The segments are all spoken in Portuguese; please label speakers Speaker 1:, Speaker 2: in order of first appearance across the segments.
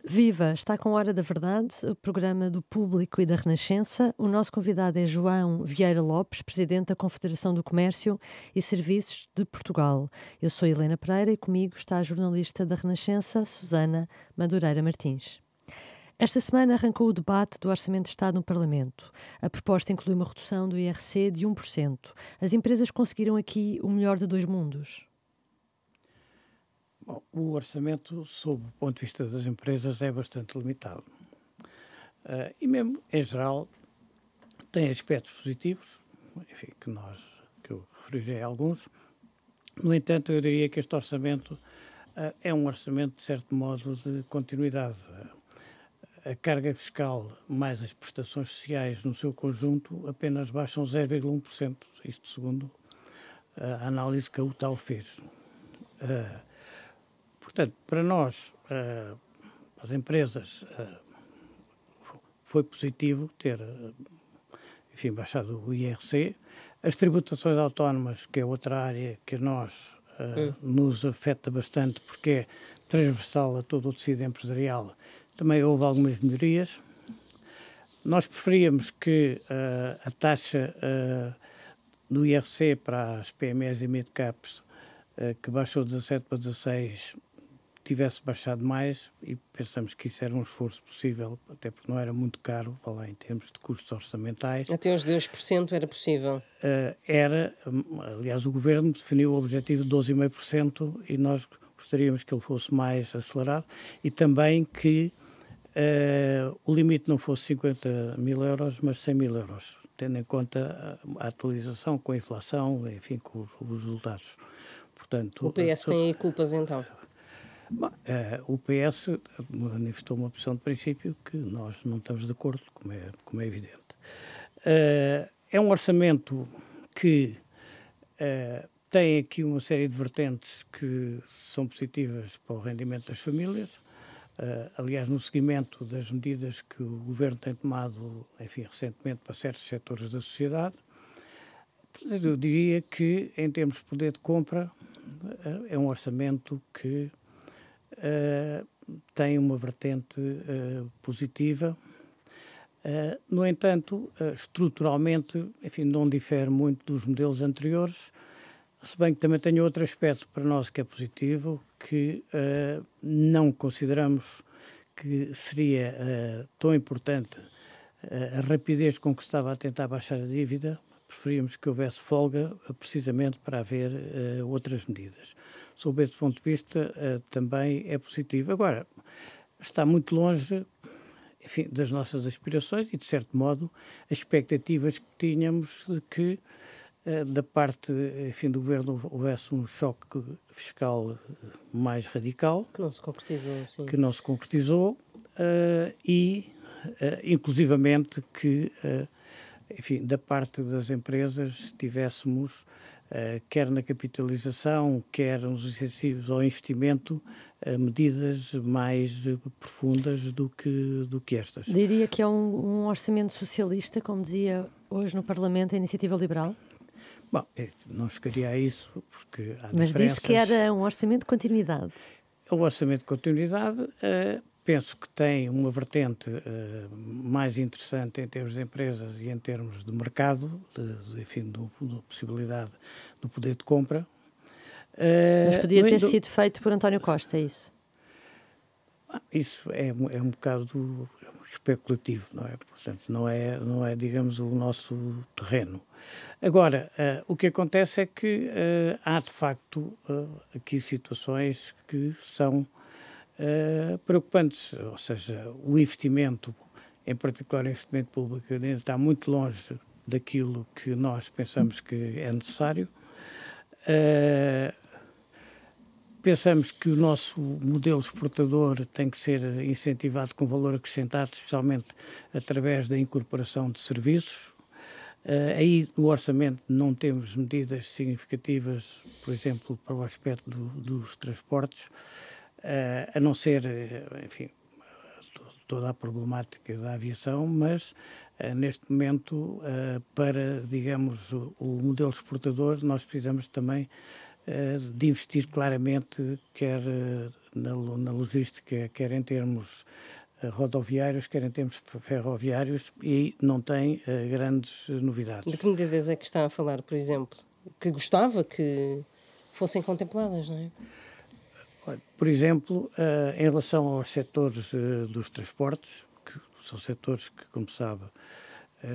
Speaker 1: Viva! Está com a Hora da Verdade, o programa do Público e da Renascença. O nosso convidado é João Vieira Lopes, presidente da Confederação do Comércio e Serviços de Portugal. Eu sou Helena Pereira e comigo está a jornalista da Renascença, Susana Madureira Martins. Esta semana arrancou o debate do Orçamento de Estado no Parlamento. A proposta inclui uma redução do IRC de 1%. As empresas conseguiram aqui o melhor de dois mundos.
Speaker 2: Bom, o orçamento, sob o ponto de vista das empresas, é bastante limitado. E mesmo, em geral, tem aspectos positivos, enfim, que eu referirei a alguns. No entanto, eu diria que este orçamento é um orçamento, de certo modo, de continuidade. A carga fiscal mais as prestações sociais no seu conjunto apenas baixam 0,1%, isto segundo a análise que a UTAL fez. Portanto, para nós, as empresas, foi positivo ter, enfim, baixado o IRC. As tributações autónomas, que é outra área que a nós nos afeta bastante, porque é transversal a todo o tecido empresarial, também houve algumas melhorias. Nós preferíamos que a taxa do IRC para as PMEs e mid-caps, que baixou de 17 para 16, tivesse baixado mais, e pensamos que isso era um esforço possível, até porque não era muito caro, lá em termos de custos orçamentais.
Speaker 3: Até os 2% era possível?
Speaker 2: Aliás, o Governo definiu o objetivo de 12,5% e nós gostaríamos que ele fosse mais acelerado e também que o limite não fosse 50 mil euros, mas 100 mil euros, tendo em conta a atualização com a inflação, enfim, com os resultados. Portanto,
Speaker 3: o PS tem aí culpas, então?
Speaker 2: Bom, o PS manifestou uma opção de princípio que nós não estamos de acordo, como é evidente. É um orçamento que tem aqui uma série de vertentes que são positivas para o rendimento das famílias. Aliás, no seguimento das medidas que o Governo tem tomado, enfim, recentemente para certos setores da sociedade. Eu diria que, em termos de poder de compra, é um orçamento que tem uma vertente positiva. No entanto, estruturalmente, enfim, não difere muito dos modelos anteriores, se bem que também tem outro aspecto para nós que é positivo, que não consideramos que seria tão importante a rapidez com que se estava a tentar baixar a dívida. Preferíamos que houvesse folga precisamente para haver outras medidas. Sob esse ponto de vista, também é positivo. Agora, está muito longe, enfim, das nossas aspirações e, de certo modo, as expectativas que tínhamos de que, da parte, enfim, do Governo, houvesse um choque fiscal mais radical.
Speaker 3: Que não se concretizou, sim.
Speaker 2: Que não se concretizou e, inclusivamente, que... enfim, da parte das empresas, tivéssemos, quer na capitalização, quer nos incentivos ao investimento, medidas mais profundas do que estas.
Speaker 1: Diria que é um orçamento socialista, como dizia hoje no Parlamento a Iniciativa Liberal?
Speaker 2: Bom, não chegaria a isso, porque há
Speaker 1: Mas
Speaker 2: diferenças.
Speaker 1: disse que era um orçamento de continuidade.
Speaker 2: É um orçamento de continuidade. Penso que tem uma vertente mais interessante em termos de empresas e em termos de mercado, enfim, da possibilidade do poder de compra.
Speaker 1: Mas podia ter sido feito por António Costa, é isso?
Speaker 2: Isso é um bocado especulativo, não é? Portanto, não é, digamos, o nosso terreno. Agora, o que acontece é que há, de facto, aqui situações que são preocupantes, ou seja, o investimento, em particular o investimento público, ainda está muito longe daquilo que nós pensamos que é necessário. Pensamos que o nosso modelo exportador tem que ser incentivado com valor acrescentado, especialmente através da incorporação de serviços. Aí no orçamento não temos medidas significativas, por exemplo, para o aspecto dos transportes, a não ser, enfim, toda a problemática da aviação, mas neste momento, para, digamos, o modelo exportador, nós precisamos também de investir claramente, quer na logística, quer em termos rodoviários, quer em termos ferroviários, e não tem grandes novidades.
Speaker 3: De que medidas é que está a falar, por exemplo? Que gostava que fossem contempladas, não é?
Speaker 2: Por exemplo, em relação aos setores dos transportes, que são setores que, como sabe,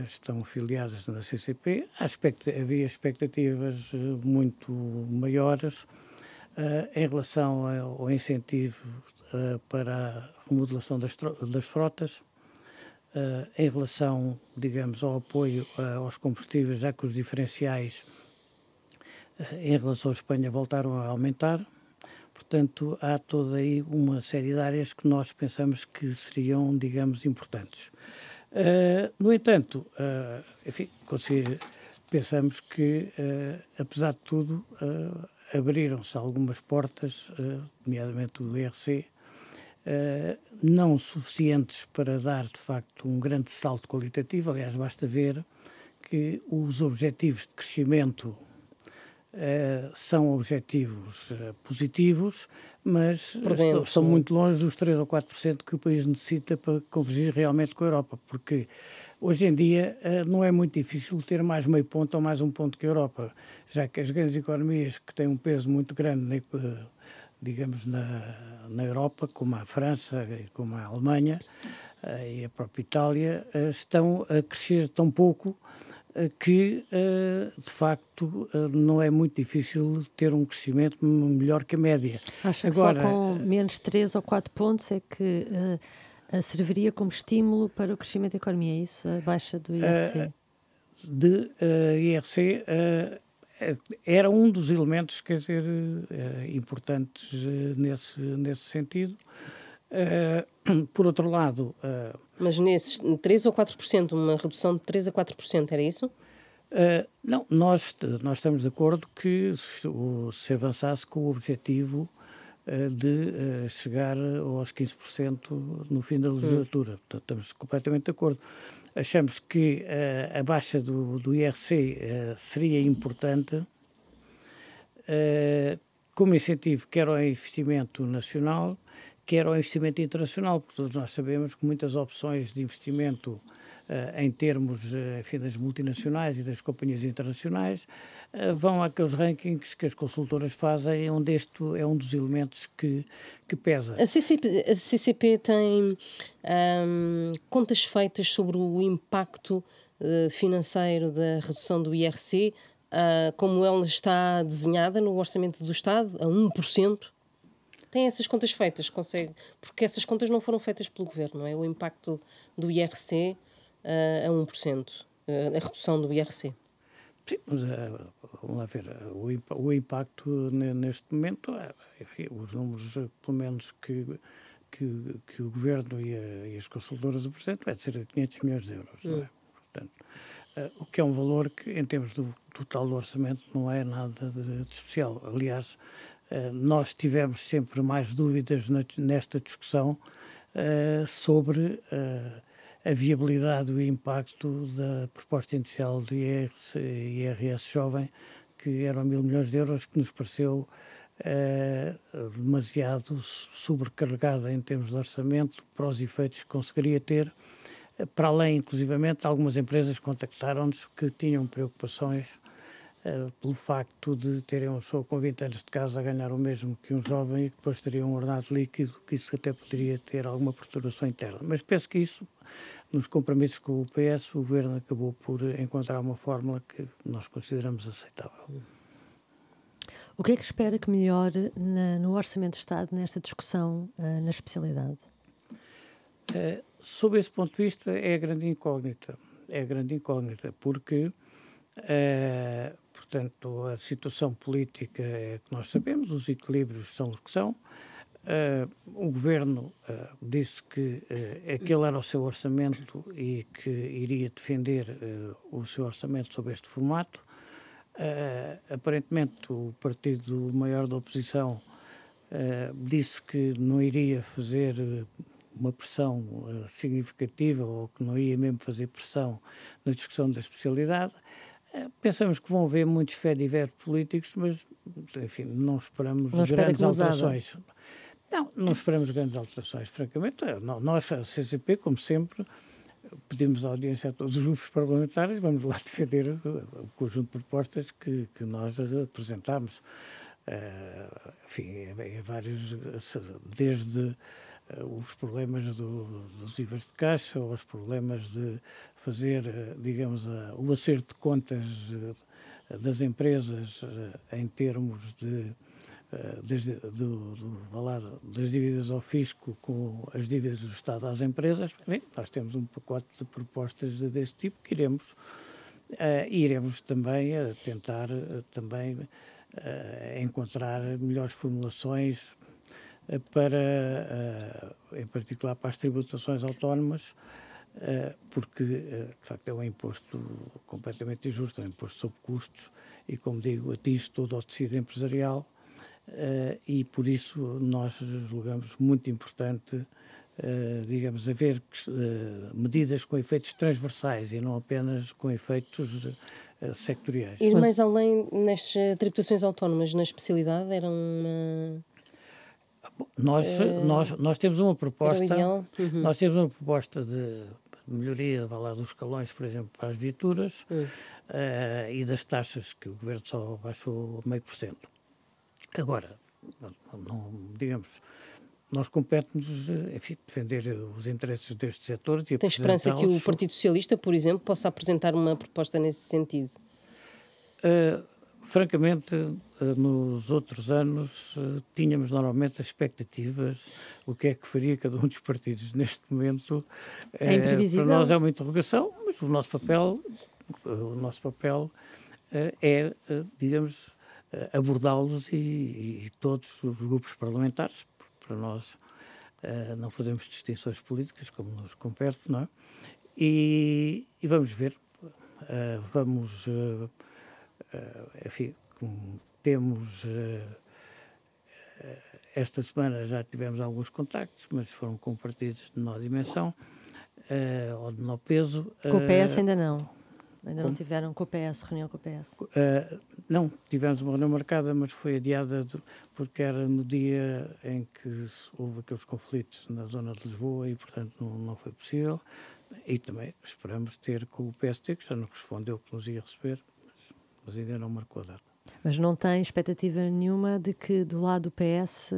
Speaker 2: estão afiliados na CCP, havia expectativas muito maiores em relação ao incentivo para a remodelação das frotas, em relação, digamos, ao apoio aos combustíveis, já que os diferenciais em relação à Espanha voltaram a aumentar. Portanto, há toda aí uma série de áreas que nós pensamos que seriam, digamos, importantes. No entanto, enfim, pensamos que, apesar de tudo, abriram-se algumas portas, nomeadamente o IRC, não suficientes para dar, de facto, um grande salto qualitativo. Aliás, basta ver que os objetivos de crescimento são objetivos positivos, mas são muito longe dos 3 ou 4% que o país necessita para convergir realmente com a Europa, porque hoje em dia não é muito difícil ter mais meio ponto ou mais um ponto que a Europa, já que as grandes economias que têm um peso muito grande, digamos, na Europa, como a França e como a Alemanha e a própria Itália, estão a crescer tão pouco que, de facto, não é muito difícil ter um crescimento melhor que a média.
Speaker 1: Acha que só com menos 3 ou 4 pontos é que serviria como estímulo para o crescimento da economia, é isso? A baixa do IRC?
Speaker 2: IRC era um dos elementos, quer dizer, importantes nesse sentido. Por outro lado...
Speaker 3: Mas nesses 3 ou 4%, uma redução de 3 a 4%, era isso?
Speaker 2: Não, nós estamos de acordo que se avançasse com o objetivo de chegar aos 15% no fim da legislatura. Portanto, estamos completamente de acordo. Achamos que a baixa do IRC seria importante como incentivo quer ao investimento nacional, quer ao investimento internacional, porque todos nós sabemos que muitas opções de investimento em termos enfim, das multinacionais e das companhias internacionais vão àqueles rankings que as consultoras fazem, onde este é um dos elementos que pesa.
Speaker 3: A CCP tem contas feitas sobre o impacto financeiro da redução do IRC, como ela está desenhada no Orçamento do Estado, a 1%? Tem essas contas feitas, consegue? Porque essas contas não foram feitas pelo Governo, não é? O impacto do IRC a 1%, a redução do IRC.
Speaker 2: Sim, mas vamos lá ver, o impacto neste momento, enfim, os números, pelo menos, que o Governo e as consultoras apresentam, vai ser 500 milhões de euros, não é? Portanto, o que é um valor que, em termos do total do orçamento, não é nada de especial. Aliás, nós tivemos sempre mais dúvidas nesta discussão sobre a viabilidade e o impacto da proposta inicial do IRS jovem, que eram 1.000 milhões de euros, que nos pareceu demasiado sobrecarregada em termos de orçamento para os efeitos que conseguiria ter, para além, inclusivamente, algumas empresas contactaram-nos que tinham preocupações pelo facto de terem uma pessoa com 20 anos de casa a ganhar o mesmo que um jovem e que depois teria um ordenado líquido, que isso até poderia ter alguma perturbação interna. Mas penso que isso, nos compromissos com o PS, o Governo acabou por encontrar uma fórmula que nós consideramos aceitável.
Speaker 1: O que é que espera que melhore no Orçamento de Estado nesta discussão na especialidade?
Speaker 2: Sob esse ponto de vista, é a grande incógnita. É a grande incógnita, porque... portanto, a situação política é que nós sabemos, os equilíbrios são os que são. O Governo disse que aquele era o seu orçamento e que iria defender o seu orçamento sob este formato. Aparentemente, o partido maior da oposição disse que não iria fazer uma pressão significativa ou que não ia mesmo fazer pressão na discussão da especialidade. Pensamos que vão haver muitos fé-diver políticos, mas, enfim, não esperamos grandes alterações. Não esperamos grandes alterações, francamente. Nós, a CCP, como sempre, pedimos a audiência a todos os grupos parlamentares, vamos lá defender o conjunto de propostas que nós apresentámos. Enfim, vários, desde os problemas dos IVAs de caixa, aos problemas de fazer, digamos, o acerto de contas das empresas em termos das dívidas ao fisco com as dívidas do Estado às empresas. Bem, nós temos um pacote de propostas desse tipo que iremos também tentar encontrar melhores formulações em particular para as tributações autónomas, porque, de facto, é um imposto completamente injusto, é um imposto sobre custos e, como digo, atinge todo o tecido empresarial e, por isso, nós julgamos muito importante, digamos, haver medidas com efeitos transversais e não apenas com efeitos sectoriais.
Speaker 3: Ir mais além nestas tributações autónomas, na especialidade, era uma...
Speaker 2: Nós temos uma proposta,
Speaker 3: nós
Speaker 2: temos uma proposta de melhoria dos escalões, por exemplo, para as viaturas e das taxas, que o Governo só baixou 0,5%. Agora, digamos, nós compete-nos, enfim, defender os interesses deste setor.
Speaker 3: Tem esperança que o Partido Socialista, por exemplo, possa apresentar uma proposta nesse sentido?
Speaker 2: Francamente, nos outros anos tínhamos normalmente as expectativas, o que é que faria cada um dos partidos. Neste momento,
Speaker 1: é imprevisível.
Speaker 2: Para nós é uma interrogação, mas o nosso papel é, digamos, abordá-los e todos os grupos parlamentares. Para nós não fazemos distinções políticas, como nos compete, não é? E vamos ver, enfim, temos esta semana já tivemos alguns contactos, mas foram com partidos de menor dimensão ou de menor peso.
Speaker 1: Com o PS ainda não? Ainda não tiveram com o PS, reunião com o PS?
Speaker 2: Não, tivemos uma reunião marcada, mas foi adiada porque era no dia em que houve aqueles conflitos na zona de Lisboa e, portanto, não foi possível. E também esperamos ter com o PST, que já nos respondeu que nos ia receber, mas ainda não marcou a data.
Speaker 1: Mas não tem expectativa nenhuma de que do lado do PS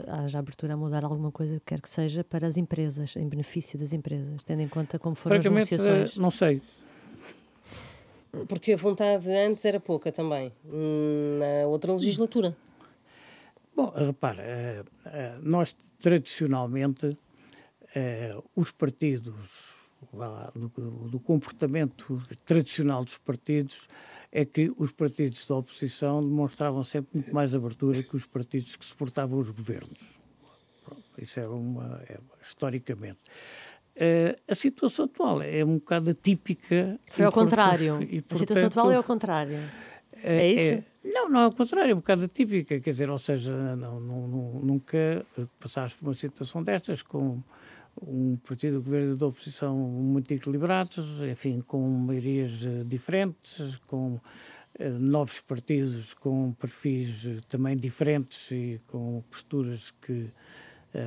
Speaker 1: haja abertura a mudar alguma coisa, que quer que seja, para as empresas, em benefício das empresas, tendo em conta como foram as negociações?
Speaker 2: Não sei.
Speaker 3: Porque a vontade antes era pouca também, na outra legislatura.
Speaker 2: Bom, repara, nós tradicionalmente, os partidos, do comportamento tradicional dos partidos, é que os partidos da oposição demonstravam sempre muito mais abertura que os partidos que suportavam os governos. Pronto, isso é historicamente. A situação atual é um bocado atípica.
Speaker 1: Foi ao contrário. A situação atual é ao contrário. É isso?
Speaker 2: Não é ao contrário, é um bocado atípica. Quer dizer, ou seja, nunca passaste por uma situação destas com um partido do governo e da oposição muito equilibrados, enfim, com maiorias diferentes, com novos partidos com perfis também diferentes e com posturas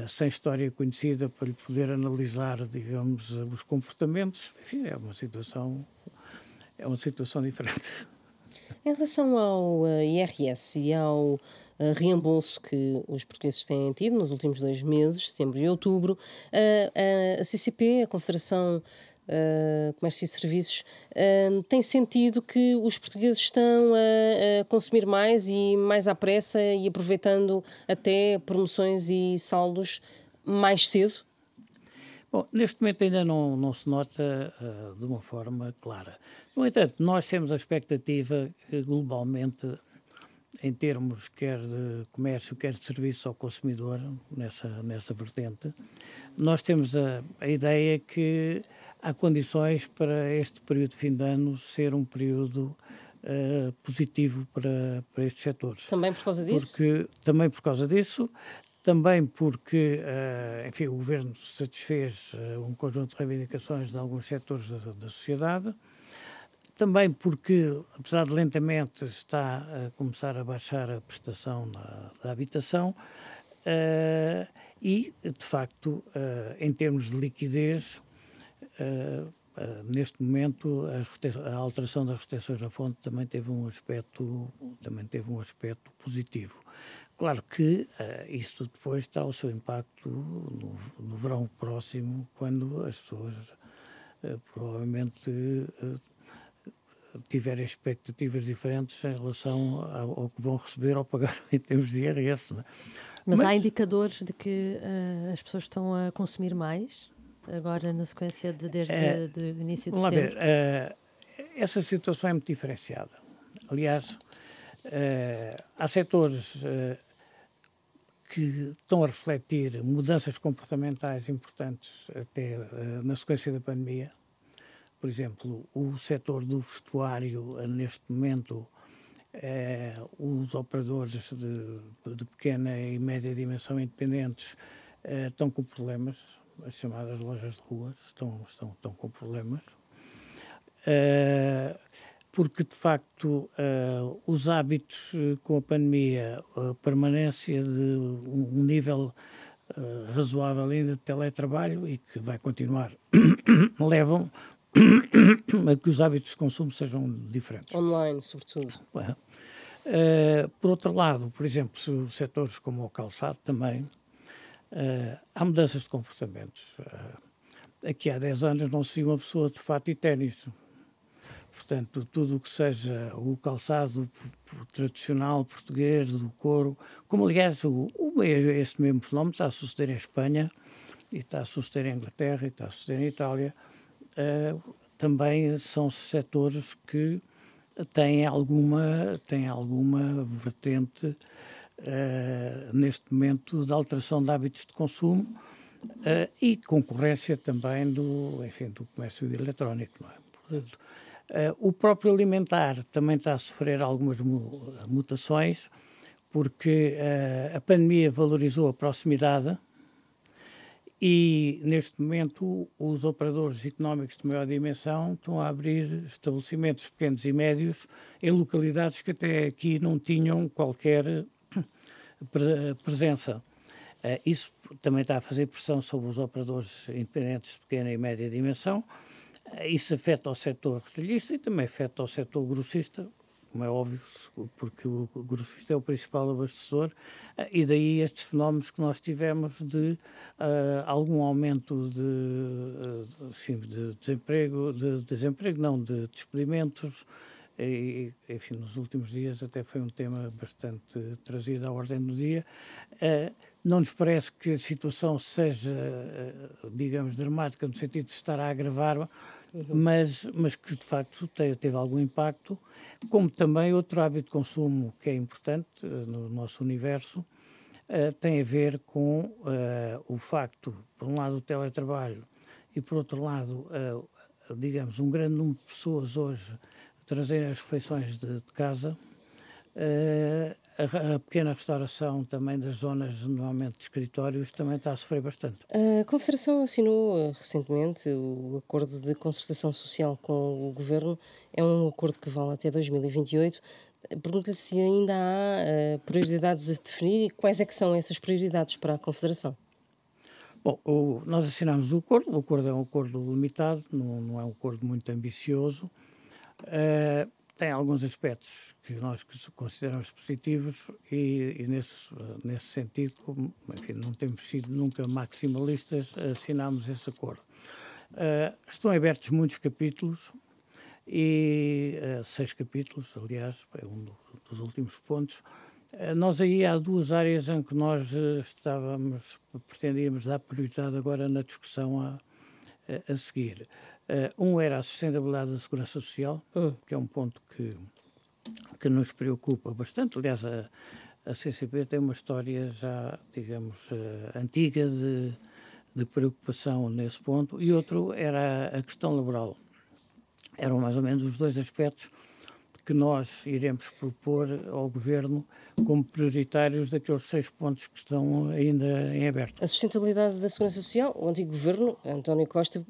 Speaker 2: sem história conhecida para lhe poder analisar, digamos, os comportamentos. Enfim, é uma situação diferente.
Speaker 3: Em relação ao IRS e ao reembolso que os portugueses têm tido nos últimos 2 meses, setembro e outubro, a CCP, a Confederação Comércio e Serviços, tem sentido que os portugueses estão a consumir mais e mais à pressa e aproveitando até promoções e saldos mais cedo?
Speaker 2: Bom, neste momento ainda não se nota de uma forma clara. No entanto, nós temos a expectativa que globalmente, em termos quer de comércio, quer de serviço ao consumidor, nessa vertente, nós temos a ideia que há condições para este período de fim de ano ser um período positivo para estes setores.
Speaker 3: Também por causa disso?
Speaker 2: Também por causa disso, também porque, enfim, o Governo satisfez um conjunto de reivindicações de alguns setores da sociedade, também porque, apesar de lentamente, está a começar a baixar a prestação da habitação E, de facto, em termos de liquidez, neste momento a alteração das retenções na fonte também teve um aspecto positivo. Claro que isso depois terá o seu impacto no verão próximo, quando as pessoas provavelmente tiverem expectativas diferentes em relação ao que vão receber ao pagar em termos de IRS. Não é?
Speaker 1: Mas há indicadores de que as pessoas estão a consumir mais, agora na sequência desde o início de setembro?
Speaker 2: Vamos lá ver, essa situação é muito diferenciada. Aliás, há setores que estão a refletir mudanças comportamentais importantes até na sequência da pandemia. Por exemplo, o setor do vestuário, neste momento, os operadores de pequena e média dimensão independentes estão com problemas, as chamadas lojas de ruas estão com problemas, porque de facto os hábitos com a pandemia, a permanência de um nível razoável ainda de teletrabalho e que vai continuar, levam a que os hábitos de consumo sejam diferentes.
Speaker 3: Online, sobretudo.
Speaker 2: Por outro lado, por exemplo, setores como o calçado também, há mudanças de comportamentos. Aqui há 10 anos não se via uma pessoa de fato e ténis. Portanto, tudo o que seja o calçado tradicional português, do couro, como aliás este mesmo fenómeno está a suceder em Espanha, e está a suceder em Inglaterra, e está a suceder em Itália, também são setores que têm alguma vertente neste momento de alteração de hábitos de consumo e concorrência também do comércio eletrónico, não é? Portanto, o próprio alimentar também está a sofrer algumas mutações, porque a pandemia valorizou a proximidade e, neste momento, os operadores económicos de maior dimensão estão a abrir estabelecimentos pequenos e médios em localidades que até aqui não tinham qualquer presença. Isso também está a fazer pressão sobre os operadores independentes de pequena e média dimensão. Isso afeta o setor retalhista e também afeta o setor grossista, como é óbvio, porque o grossista é o principal abastecedor, e daí estes fenómenos que nós tivemos de algum aumento de desemprego, de despedimentos, e, enfim, nos últimos dias até foi um tema bastante trazido à ordem do dia. Não nos parece que a situação seja, digamos, dramática no sentido de se estar a agravar, mas que de facto teve algum impacto, como também outro hábito de consumo que é importante no nosso universo, tem a ver com o facto, por um lado, do teletrabalho e, por outro lado, digamos, um grande número de pessoas hoje trazerem as refeições de casa. A pequena restauração também das zonas, normalmente de escritórios, também está a sofrer bastante.
Speaker 3: A Confederação assinou recentemente o Acordo de Concertação Social com o Governo. É um acordo que vale até 2028. Pergunto-lhe se ainda há prioridades a definir e quais é que são essas prioridades para a Confederação.
Speaker 2: Bom, nós assinámos o acordo é um acordo limitado, não é um acordo muito ambicioso. Tem alguns aspectos que nós consideramos positivos e nesse sentido, enfim, não temos sido nunca maximalistas, assinámos esse acordo. Estão abertos muitos capítulos, e 6 capítulos, aliás, é um dos últimos pontos. Nós aí há 2 áreas em que nós pretendíamos dar prioridade agora na discussão a seguir. Um era a sustentabilidade da segurança social, que é um ponto que nos preocupa bastante. Aliás, a CCP tem uma história já, digamos, antiga de preocupação nesse ponto. E outro era a questão laboral. Eram mais ou menos os 2 aspectos que nós iremos propor ao Governo como prioritários daqueles 6 pontos que estão ainda em aberto.
Speaker 3: A sustentabilidade da segurança social, o antigo Governo, António Costa,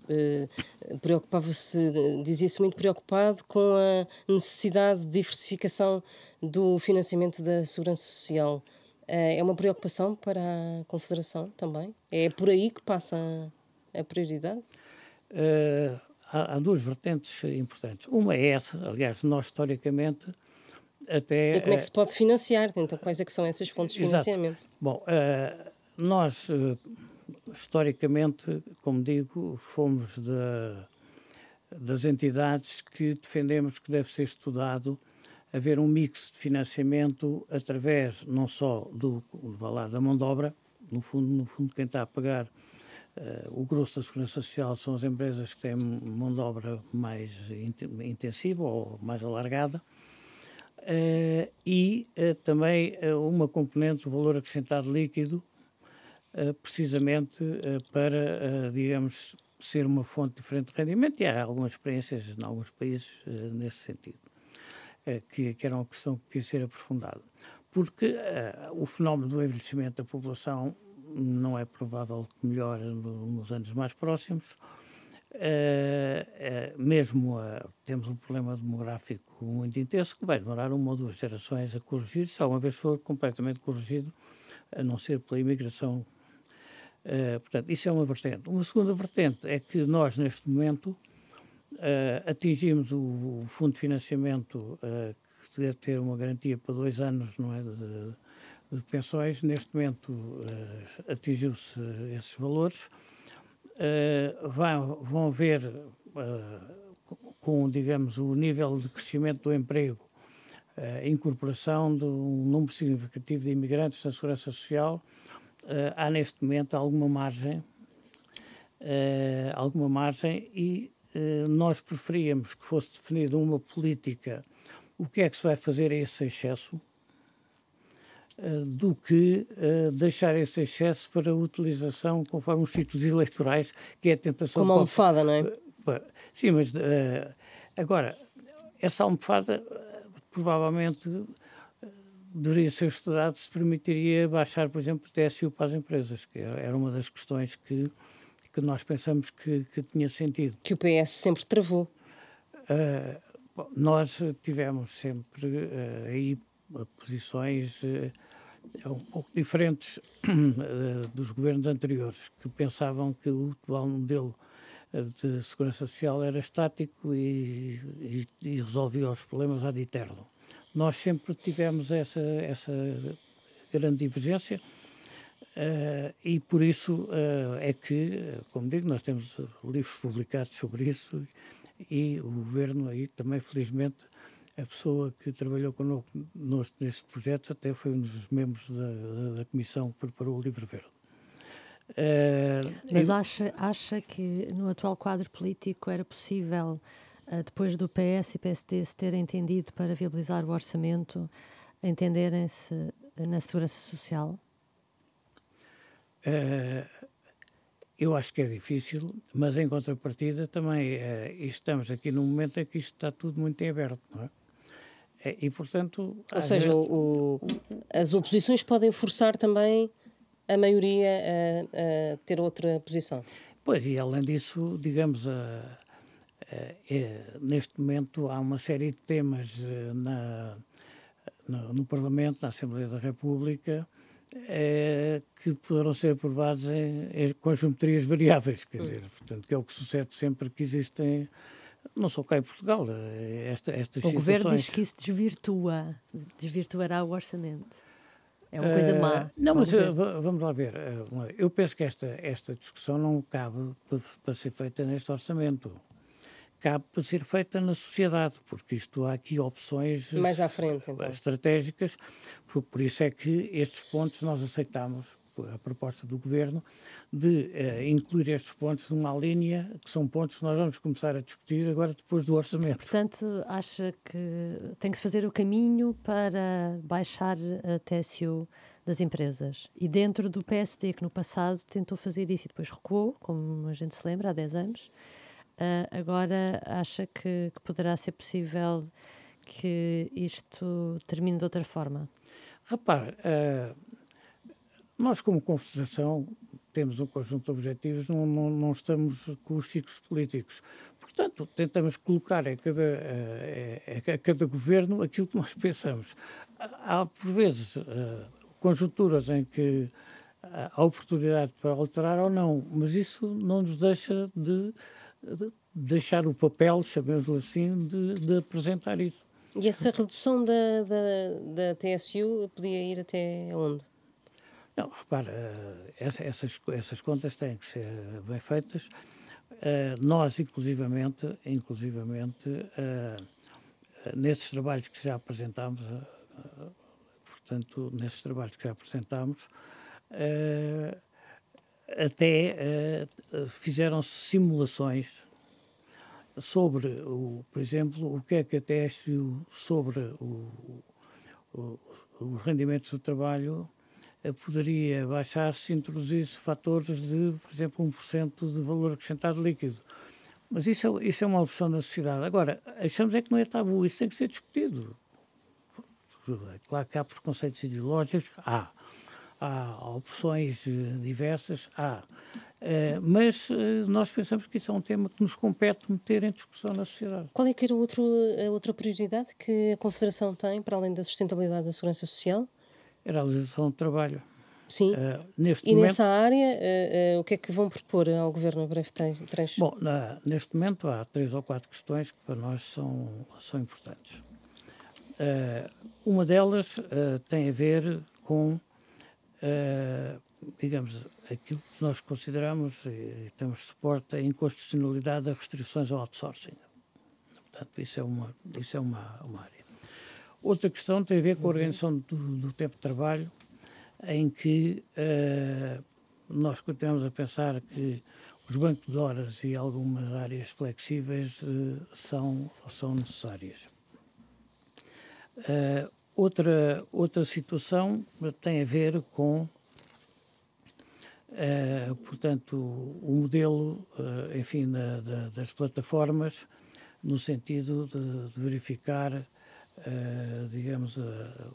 Speaker 3: dizia-se muito preocupado com a necessidade de diversificação do financiamento da segurança social. É uma preocupação para a Confederação também? É por aí que passa a prioridade?
Speaker 2: Há duas vertentes importantes. Uma é essa, aliás, nós historicamente até...
Speaker 3: E como é que se pode financiar? Então, quais é que são essas fontes de financiamento?
Speaker 2: Bom, nós, historicamente, como digo, fomos das entidades que defendemos que deve ser estudado haver um mix de financiamento através não só da mão de obra, no fundo quem está a pagar o grosso da segurança social são as empresas que têm mão de obra mais intensiva ou mais alargada, e também uma componente do valor acrescentado líquido, precisamente para, digamos, ser uma fonte diferente de rendimento, e há algumas experiências em alguns países nesse sentido, que era uma questão que devia ser aprofundada. Porque o fenómeno do envelhecimento da população não é provável que melhore nos anos mais próximos. Mesmo temos um problema demográfico muito intenso que vai demorar 1 ou 2 gerações a corrigir, se alguma vez for completamente corrigido, a não ser pela imigração. Portanto, isso é uma vertente. Uma segunda vertente é que nós, neste momento, atingimos o fundo de financiamento que deve ter uma garantia para 2 anos, não é, de pensões. Neste momento atingiu-se esses valores. Vão haver, com, digamos, o nível de crescimento do emprego, a incorporação de um número significativo de imigrantes na segurança social. Há neste momento alguma margem e nós preferíamos que fosse definida uma política, o que é que se vai fazer a esse excesso, do que deixar esse excesso para a utilização conforme os ciclos eleitorais, que é a tentação...
Speaker 3: Como almofada, não é?
Speaker 2: Sim, mas agora, essa almofada provavelmente deveria ser estudado se permitiria baixar, por exemplo, o TSU para as empresas, que era uma das questões que nós pensamos que tinha sentido.
Speaker 3: Que o PS sempre travou.
Speaker 2: Nós tivemos sempre aí posições um pouco diferentes dos governos anteriores, que pensavam que o atual modelo de segurança social era estático e resolvia os problemas ad eterno. Nós sempre tivemos essa grande divergência e por isso é que, como digo, nós temos livros publicados sobre isso e o Governo aí também, felizmente, a pessoa que trabalhou connosco neste projeto até foi um dos membros da comissão que preparou o Livro Verde.
Speaker 1: Mas acha que no atual quadro político era possível, depois do PS e PSD se terem entendido para viabilizar o orçamento, entenderem-se na segurança social?
Speaker 2: Eu acho que é difícil, mas em contrapartida também estamos aqui num momento em que isto está tudo muito em aberto, não é? E, portanto...
Speaker 3: Ou seja, as oposições podem forçar também a maioria a ter outra posição.
Speaker 2: Pois, e além disso, digamos, neste momento há uma série de temas no Parlamento, na Assembleia da República, que poderão ser aprovados com geometrias variáveis, quer dizer, portanto, que é o que sucede sempre que existem, não só cá em Portugal, estas situações.
Speaker 1: O Governo diz que isso desvirtuará o orçamento. É uma coisa má.
Speaker 2: Não, mas vamos lá ver. Eu penso que esta discussão não cabe para ser feita neste orçamento. Cabe para ser feita na sociedade, porque isto há aqui opções
Speaker 3: mais à frente, então,
Speaker 2: estratégicas. Por isso é que estes pontos nós aceitamos a proposta do Governo de incluir estes pontos numa linha, que são pontos que nós vamos começar a discutir agora depois do orçamento.
Speaker 1: Portanto, acha que tem que se fazer o caminho para baixar a TSU das empresas. E dentro do PSD, que no passado tentou fazer isso e depois recuou, como a gente se lembra, há 10 anos, agora acha que poderá ser possível que isto termine de outra forma?
Speaker 2: Repare, nós como Confederação temos um conjunto de objetivos, não estamos com os ciclos políticos. Portanto, tentamos colocar a cada governo aquilo que nós pensamos. Há, por vezes, o conjunturas em que há oportunidade para alterar ou não, mas isso não nos deixa de deixar o papel, chamemos-lo assim, de apresentar isso.
Speaker 3: E essa redução da TSU podia ir até onde?
Speaker 2: Não, repara, essas contas têm que ser bem feitas. Nós, inclusivamente nesses trabalhos que já apresentámos, até fizeram-se simulações sobre, por exemplo, o que é que a TSU sobre os rendimentos do trabalho poderia baixar se introduzisse fatores de, por exemplo, 1% de valor acrescentado líquido. Mas isso é uma opção da sociedade. Agora, achamos é que não é tabu, isso tem que ser discutido. Claro que há preconceitos ideológicos, há opções diversas, mas nós pensamos que isso é um tema que nos compete meter em discussão na sociedade.
Speaker 3: Qual é que era a outra prioridade que a Confederação tem, para além da sustentabilidade da segurança social?
Speaker 2: Era a legislação do trabalho.
Speaker 3: Sim. Nessa área, o que é que vão propor ao Governo a breve trecho?
Speaker 2: Bom, neste momento há 3 ou 4 questões que para nós são importantes. Uma delas tem a ver com, digamos, aquilo que nós consideramos e temos suporte a inconstitucionalidade das restrições ao outsourcing. Portanto, isso é uma área. Outra questão tem a ver com a organização do tempo de trabalho, em que nós continuamos a pensar que os bancos de horas e algumas áreas flexíveis são necessárias. Outra situação tem a ver com, portanto, o modelo, enfim, das plataformas, no sentido de verificar, digamos,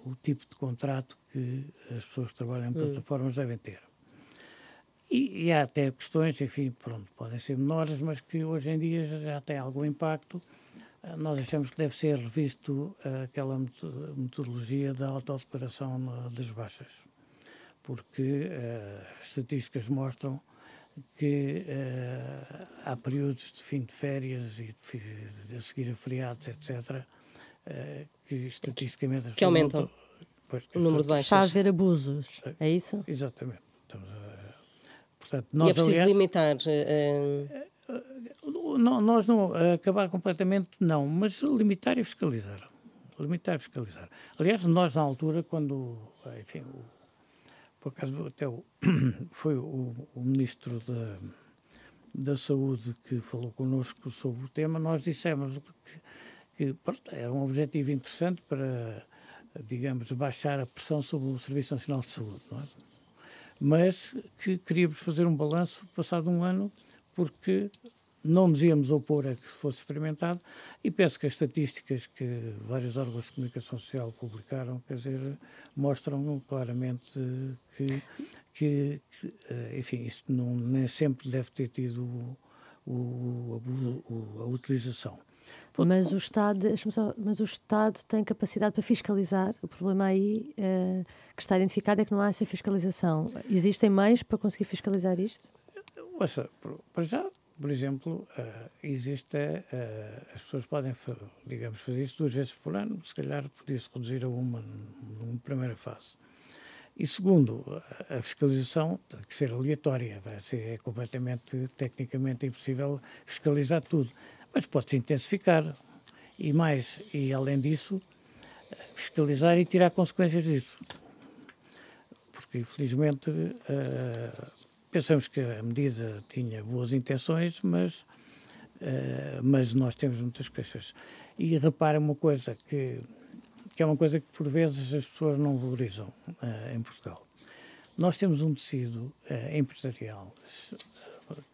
Speaker 2: o tipo de contrato que as pessoas que trabalham em plataformas devem ter. E há até questões, enfim, pronto, podem ser menores, mas que hoje em dia já têm algum impacto. Nós achamos que deve ser revisto aquela metodologia da autodeclaração das baixas, porque as estatísticas mostram que há períodos de fim de férias e de a seguir a feriados, etc., que estatisticamente...
Speaker 3: Que aumentam o número de baixas.
Speaker 1: Está a haver abusos, é isso?
Speaker 2: Exatamente. Portanto,
Speaker 3: nós, e é preciso limitar...
Speaker 2: Nós não acabar completamente, não, mas limitar e fiscalizar. Aliás, nós na altura, quando, enfim, por acaso até foi o Ministro da Saúde que falou connosco sobre o tema, nós dissemos que pronto, era um objetivo interessante para, digamos, baixar a pressão sobre o Serviço Nacional de Saúde, não é? Mas que queríamos fazer um balanço passado um ano, porque não nos íamos opor a que fosse experimentado, e penso que as estatísticas que vários órgãos de comunicação social publicaram, quer dizer, mostram claramente que enfim, isto nem sempre deve ter tido a utilização.
Speaker 1: Mas o Estado tem capacidade para fiscalizar. O problema aí que está identificado é que não há essa fiscalização. Existem meios para conseguir fiscalizar isto?
Speaker 2: Para já, por exemplo, as pessoas podem, digamos, fazer isto 2 vezes por ano, se calhar podia-se reduzir a uma numa primeira fase. E segundo, a fiscalização tem que ser aleatória, é completamente, tecnicamente impossível fiscalizar tudo, mas pode-se intensificar e além disso, fiscalizar e tirar consequências disso. Porque, infelizmente, pensamos que a medida tinha boas intenções, mas nós temos muitas queixas. E repara uma coisa, que é uma coisa que por vezes as pessoas não valorizam em Portugal. Nós temos um tecido empresarial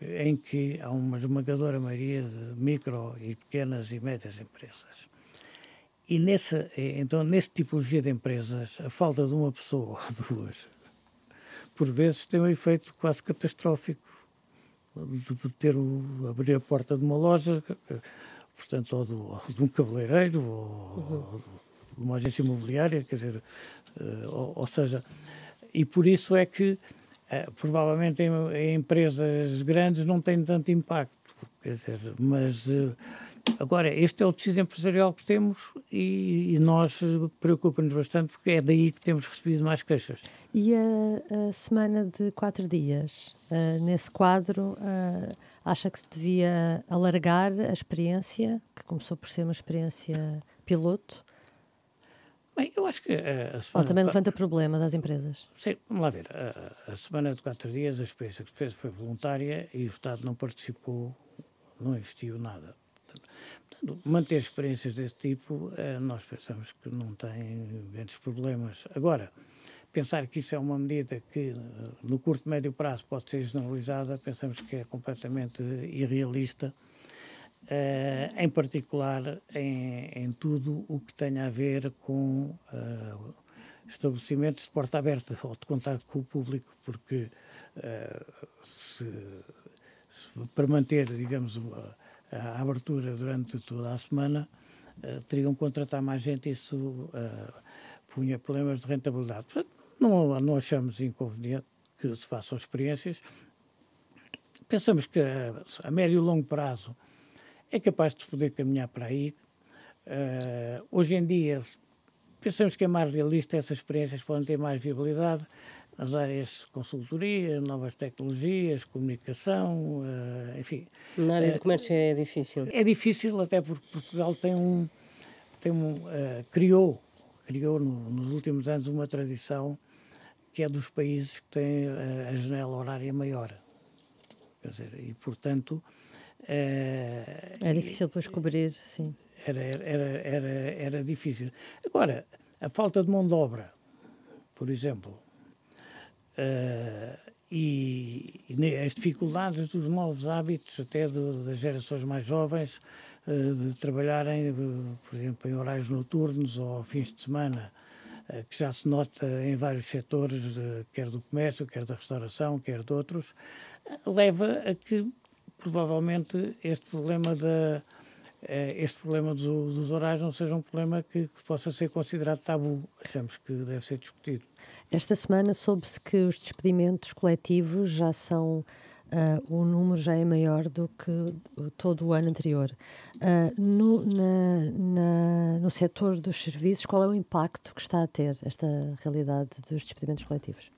Speaker 2: em que há uma esmagadora maioria de micro e pequenas e médias empresas. E então, nessa tipologia de empresas, a falta de uma pessoa ou 2, por vezes, tem um efeito quase catastrófico de abrir a porta de uma loja, portanto, ou de um cabeleireiro, ou de uma agência imobiliária, quer dizer, ou seja, E por isso é que, provavelmente, em empresas grandes não tem tanto impacto. Quer dizer, mas agora, este é o tecido empresarial que temos e nós preocupa-nos bastante porque é daí que temos recebido mais queixas.
Speaker 1: E a semana de 4 dias, nesse quadro, acha que se devia alargar a experiência, que começou por ser uma experiência piloto?
Speaker 2: Bem, eu acho que
Speaker 1: Ou também levanta problemas às empresas?
Speaker 2: Sim, vamos lá ver. A semana de 4 dias, a experiência que se fez foi voluntária e o Estado não participou, não investiu nada. Portanto, manter experiências desse tipo, nós pensamos que não tem grandes problemas. Agora, pensar que isso é uma medida que no curto e médio prazo pode ser generalizada, pensamos que é completamente irrealista, em particular em tudo o que tenha a ver com estabelecimentos de porta aberta ou de contato com o público, porque para manter, digamos, a abertura durante toda a semana, teriam que contratar mais gente e isso punha problemas de rentabilidade. Portanto, não achamos inconveniente que se façam experiências. Pensamos que a médio e longo prazo é capaz de se poder caminhar para aí. Hoje em dia, pensamos que é mais realista, essas experiências podem ter mais viabilidade nas áreas de consultoria, novas tecnologias, comunicação, enfim.
Speaker 3: Na área do comércio é difícil.
Speaker 2: É difícil até porque Portugal criou nos últimos anos uma tradição que é dos países que têm a janela horária maior. Quer dizer, e portanto...
Speaker 1: é difícil depois cobrir, sim.
Speaker 2: Era difícil. Agora, a falta de mão de obra, por exemplo, e as dificuldades dos novos hábitos, até das gerações mais jovens, de trabalharem, por exemplo, em horários noturnos ou fins de semana, que já se nota em vários setores, quer do comércio, quer da restauração, quer de outros, leva a que, provavelmente, este problema dos horários não seja um problema que possa ser considerado tabu. Achamos que deve ser discutido.
Speaker 1: Esta semana soube-se que os despedimentos coletivos já são... o número já é maior do que todo o ano anterior. No setor dos serviços, qual é o impacto que está a ter esta realidade dos despedimentos coletivos?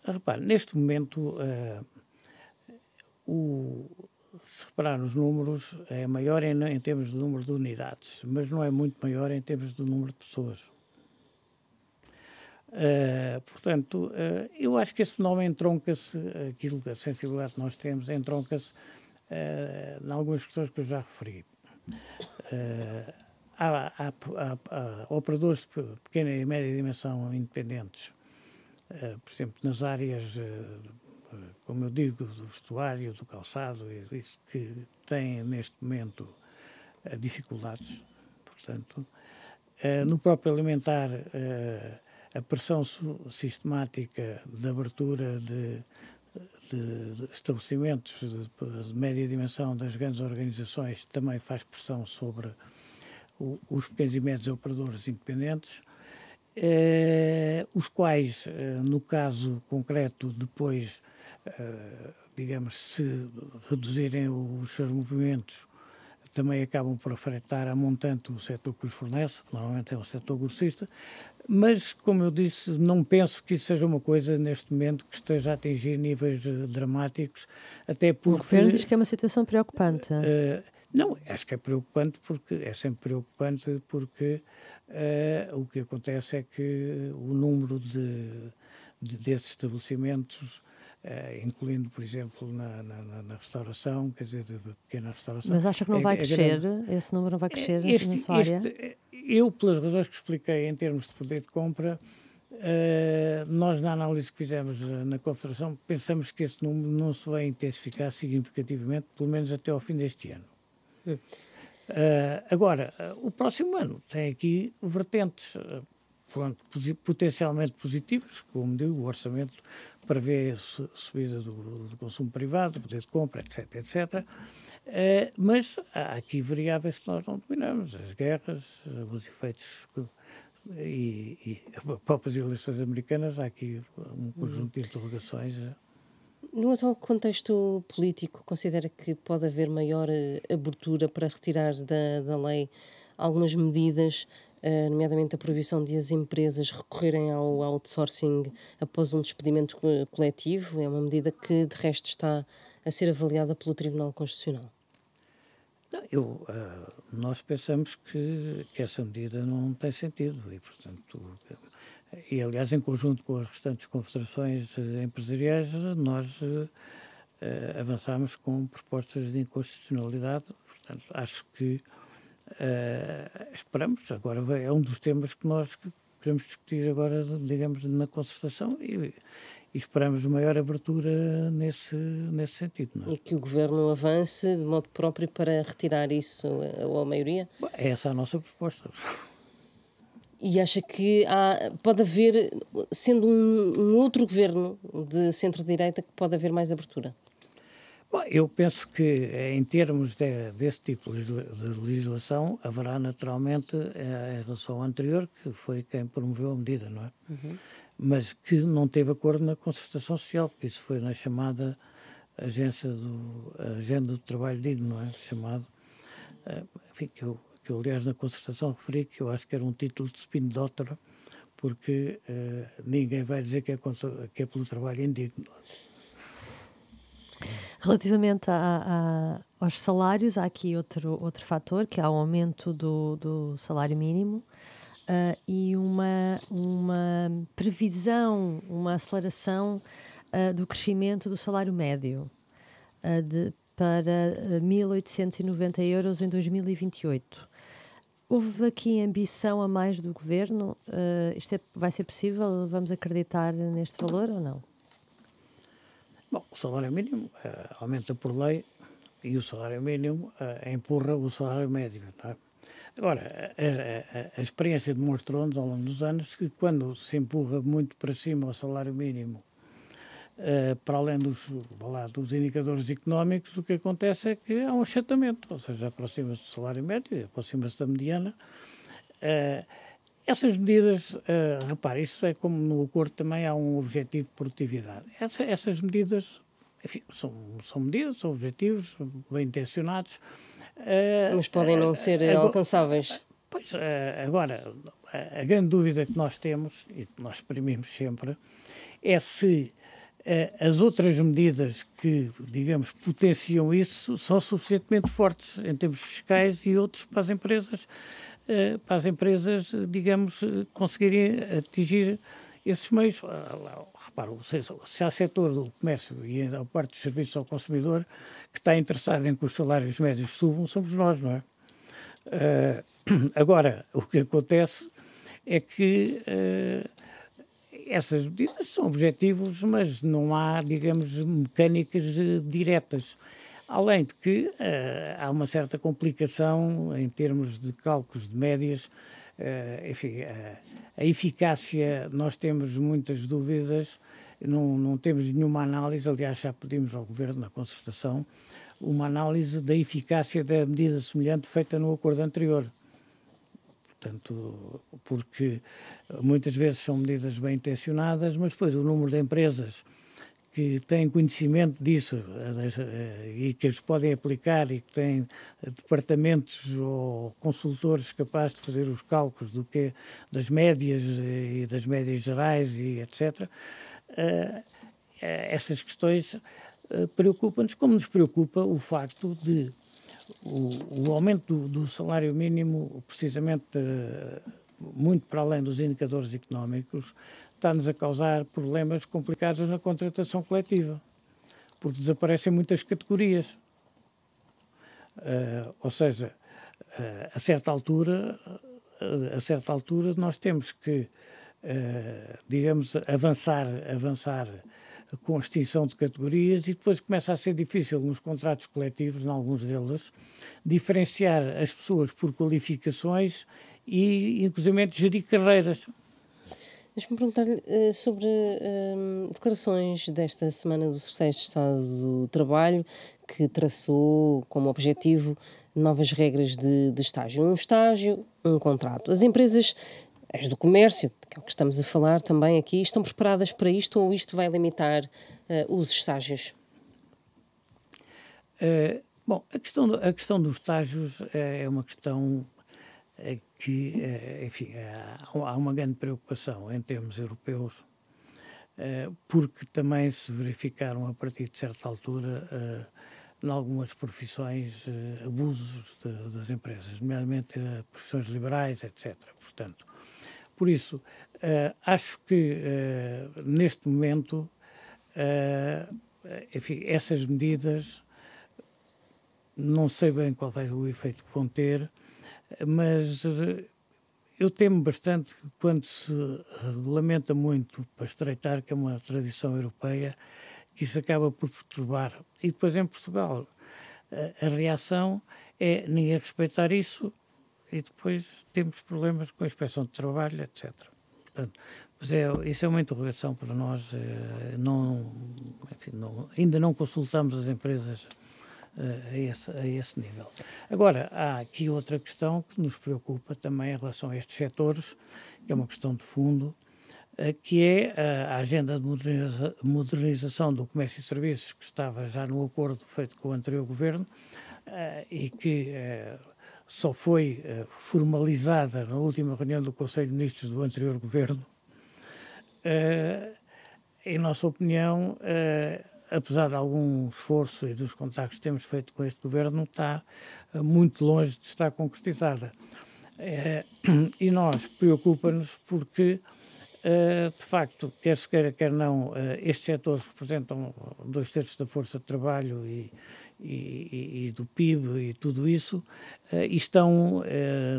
Speaker 2: Repare, neste momento, se reparar nos números, é maior em termos de número de unidades, mas não é muito maior em termos do número de pessoas. Portanto, eu acho que esse fenómeno entronca-se, a sensibilidade que nós temos, entronca-se em algumas questões que eu já referi. Há operadores de pequena e média dimensão independentes, por exemplo, nas áreas, como eu digo, do vestuário, do calçado, isso que têm neste momento dificuldades. Portanto, no próprio alimentar, a pressão sistemática de abertura de estabelecimentos de média dimensão das grandes organizações também faz pressão sobre os pequenos e médios operadores independentes, os quais, no caso concreto, depois, digamos, se reduzirem os seus movimentos, também acabam por afetar a montante o setor que os fornece, que normalmente é o setor grossista, mas, como eu disse, não penso que isso seja uma coisa, neste momento, que esteja a atingir níveis dramáticos, até porque...
Speaker 1: O Governo diz que é uma situação preocupante.
Speaker 2: Não, acho que é preocupante porque é sempre preocupante porque o que acontece é que o número desses estabelecimentos, incluindo, por exemplo, na restauração, quer dizer, de pequena restauração...
Speaker 1: Mas acha que não vai crescer? Esse número não vai crescer na sua área?
Speaker 2: Eu, pelas razões que expliquei em termos de poder de compra, nós, na análise que fizemos na Confederação, pensamos que esse número não se vai intensificar significativamente, pelo menos até ao fim deste ano. Agora, o próximo ano tem aqui vertentes potencialmente positivas, como digo, o orçamento prevê subida do consumo privado, do poder de compra, etc, etc. Mas há aqui variáveis que nós não dominamos, as guerras, os efeitos e próprias eleições americanas, há aqui um conjunto de interrogações.
Speaker 3: No atual contexto político, considera que pode haver maior abertura para retirar da lei algumas medidas, nomeadamente a proibição de as empresas recorrerem ao outsourcing após um despedimento coletivo? É uma medida que, de resto, está a ser avaliada pelo Tribunal Constitucional.
Speaker 2: Não, nós pensamos que essa medida não tem sentido e, portanto, aliás, em conjunto com as restantes confederações empresariais, nós avançámos com propostas de inconstitucionalidade. Portanto, acho que esperamos, agora é um dos temas que nós queremos discutir agora, digamos, na concertação e esperamos maior abertura nesse sentido. Não é?
Speaker 3: E que o Governo avance de modo próprio para retirar isso à maioria?
Speaker 2: Bom, é essa a nossa proposta.
Speaker 3: E acha que pode haver, sendo um outro governo de centro-direita, que pode haver mais abertura?
Speaker 2: Bom, eu penso que em termos desse tipo de legislação haverá naturalmente em relação ao anterior, que foi quem promoveu a medida, não é? Uhum. Mas que não teve acordo na concertação social, porque isso foi na chamada Agenda do Trabalho Digno, não é? Chamado, enfim, que eu aliás na concertação referi que eu acho que era um título de spin-doctor, porque ninguém vai dizer que é pelo trabalho indigno.
Speaker 1: Relativamente aos salários, há aqui outro fator, que é o aumento do salário mínimo e uma previsão, uma aceleração do crescimento do salário médio para 1.890 euros em 2028. Houve aqui ambição a mais do Governo? Isto vai ser possível? Vamos acreditar neste valor ou não?
Speaker 2: Bom, o salário mínimo aumenta por lei e o salário mínimo empurra o salário médio. Não é? Agora, a experiência demonstrou-nos ao longo dos anos que quando se empurra muito para cima o salário mínimo, para além dos indicadores económicos, o que acontece é que há um achatamento, ou seja, aproxima-se do salário médio, aproxima-se da mediana. Essas medidas, repare, isso é como no acordo também há um objetivo de produtividade. Essas medidas, enfim, são medidas, são objetivos bem intencionados.
Speaker 3: Mas podem não ser alcançáveis.
Speaker 2: Pois, agora, a grande dúvida que nós temos, e que nós exprimimos sempre, é se as outras medidas que, digamos, potenciam isso são suficientemente fortes em termos fiscais e outros para as empresas, digamos, conseguirem atingir esses meios. Reparo, se há setor do comércio e a parte dos serviços ao consumidor que está interessado em que os salários médios subam, somos nós, não é? Agora, o que acontece é que essas medidas são objetivos, mas não há, digamos, mecânicas diretas. Além de que há uma certa complicação em termos de cálculos de médias. Enfim, a eficácia, nós temos muitas dúvidas, não temos nenhuma análise, aliás já pedimos ao Governo na concertação, uma análise da eficácia da medida semelhante feita no acordo anterior. Portanto, porque muitas vezes são medidas bem intencionadas, mas depois o número de empresas que têm conhecimento disso e que as podem aplicar e que têm departamentos ou consultores capazes de fazer os cálculos das médias e das médias gerais e etc. Essas questões preocupam-nos, como nos preocupa o facto de o aumento do salário mínimo, precisamente muito para além dos indicadores económicos, está-nos a causar problemas complicados na contratação coletiva, porque desaparecem muitas categorias. Ou seja, a certa altura nós temos que, digamos, avançar com a extinção de categorias e depois começa a ser difícil nos contratos coletivos, em alguns deles, diferenciar as pessoas por qualificações e, inclusive, gerir carreiras.
Speaker 3: Deixa-me perguntar-lhe sobre declarações desta semana do Secretário de Estado do Trabalho, que traçou como objetivo novas regras de estágio. Um estágio, um contrato. As empresas as do comércio, que é o que estamos a falar também aqui, estão preparadas para isto ou isto vai limitar os estágios?
Speaker 2: Bom, a questão dos estágios é uma questão que, enfim, há uma grande preocupação em termos europeus, porque também se verificaram a partir de certa altura, em algumas profissões, abusos das empresas, nomeadamente profissões liberais, etc. Portanto, por isso, acho que neste momento, enfim, essas medidas, não sei bem qual vai o efeito que vão ter, mas eu temo bastante que quando se regulamenta muito para estreitar, que é uma tradição europeia, que isso acaba por perturbar. E depois em Portugal a reação é ninguém respeitar isso e depois temos problemas com a inspeção de trabalho, etc. Portanto, mas isso é uma interrogação para nós. Ainda não consultamos as empresas a esse nível. Agora, há aqui outra questão que nos preocupa também em relação a estes setores, que é uma questão de fundo, que é a agenda de modernização do comércio e serviços, que estava já no acordo feito com o anterior governo e que só foi formalizada na última reunião do Conselho de Ministros do anterior governo. Em nossa opinião, apesar de algum esforço e dos contactos que temos feito com este governo, está muito longe de estar concretizada. E nós preocupa-nos porque, de facto, quer se queira, quer não, estes setores representam 2/3 da força de trabalho e do PIB e tudo isso, e estão,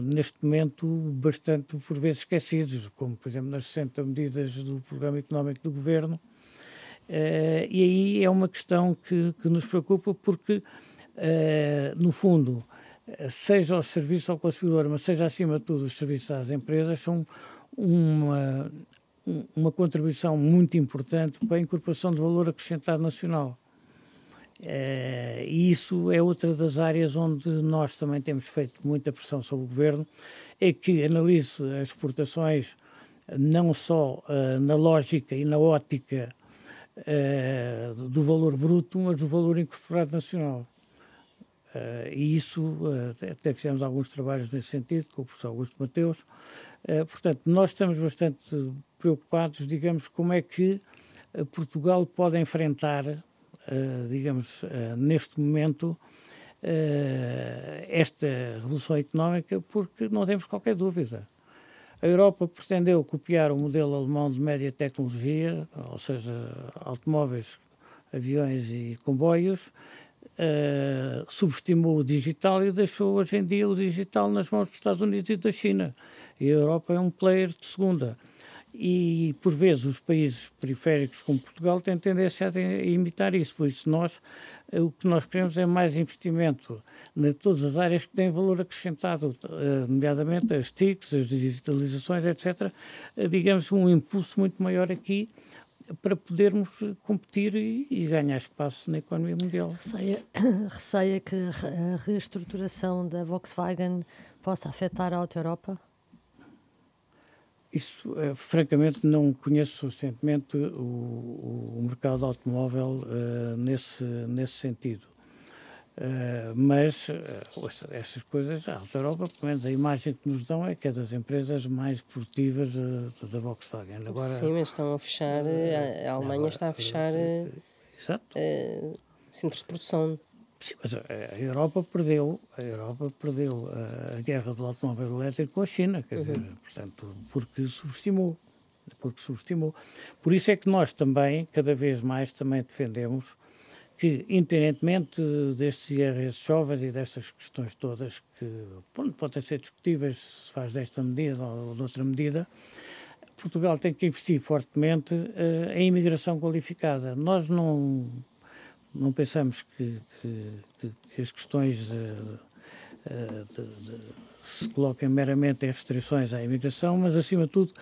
Speaker 2: neste momento, bastante, por vezes, esquecidos, como, por exemplo, nas 60 medidas do Programa Económico do Governo. E aí é uma questão que nos preocupa porque, no fundo, seja os serviços ao consumidor, mas seja acima de tudo os serviços às empresas, são uma contribuição muito importante para a incorporação de valor acrescentado nacional. E isso é outra das áreas onde nós também temos feito muita pressão sobre o Governo, é que analise as exportações não só na lógica e na ótica do valor bruto, mas do valor incorporado nacional. E isso, até fizemos alguns trabalhos nesse sentido, com o professor Augusto Mateus. Portanto, nós estamos bastante preocupados, digamos, como é que Portugal pode enfrentar, digamos, neste momento, esta revolução económica, porque não temos qualquer dúvida. A Europa pretendeu copiar o modelo alemão de média tecnologia, ou seja, automóveis, aviões e comboios, subestimou o digital e deixou hoje em dia o digital nas mãos dos Estados Unidos e da China. E a Europa é um player de segunda. E, por vezes, os países periféricos como Portugal têm tendência a imitar isso. Por isso, o que nós queremos é mais investimento em todas as áreas que têm valor acrescentado, nomeadamente as TICs, as digitalizações, etc. Digamos, um impulso muito maior aqui para podermos competir e ganhar espaço na economia mundial.
Speaker 1: Receia que a reestruturação da Volkswagen possa afetar a Auto Europa?
Speaker 2: Isso, francamente, não conheço suficientemente o mercado automóvel nesse sentido. Mas essas coisas, a Auto Europa, pelo menos a imagem que nos dão é que é das empresas mais produtivas da Volkswagen.
Speaker 3: Agora, sim, mas estão a fechar, a Alemanha está a fechar centros de produção.
Speaker 2: Sim, mas a Europa perdeu a guerra do automóvel elétrico com a China, quer dizer, portanto, porque subestimou. Por isso é que nós também, cada vez mais, também defendemos que, independentemente destes IRS jovens e destas questões todas que podem ser discutíveis se faz desta medida ou de outra medida, Portugal tem que investir fortemente em imigração qualificada. Nós não pensamos que as questões se coloquem meramente em restrições à imigração, mas, acima de tudo,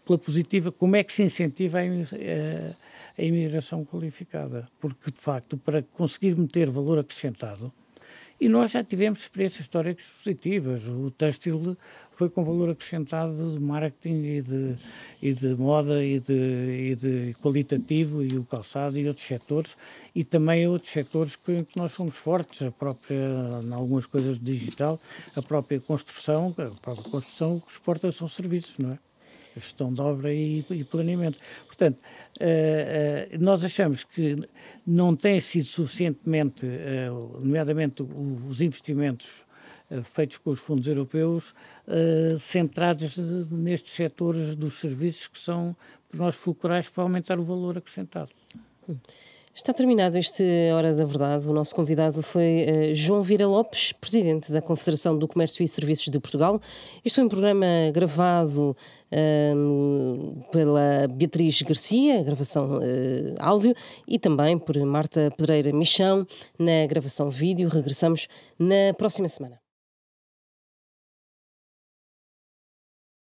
Speaker 2: pela positiva, como é que se incentiva a imigração qualificada. Porque, de facto, para conseguir meter valor acrescentado, E nós já tivemos experiências históricas positivas. O têxtil foi com valor acrescentado de marketing e de moda e de qualitativo, e o calçado e outros setores, e também outros setores que nós somos fortes, a própria, em algumas coisas digital, a própria construção que exporta são serviços, não é? Gestão de obra e planeamento. Portanto, nós achamos que não tem sido suficientemente, nomeadamente os investimentos feitos com os fundos europeus, centrados nestes setores dos serviços que são, para nós, fulcrais para aumentar o valor acrescentado.
Speaker 3: Está terminado este Hora da Verdade. O nosso convidado foi João Vieira Lopes, presidente da Confederação do Comércio e Serviços de Portugal. Este foi um programa gravado pela Beatriz Garcia, gravação áudio, e também por Marta Pedreira Michão, na gravação vídeo. Regressamos na próxima semana.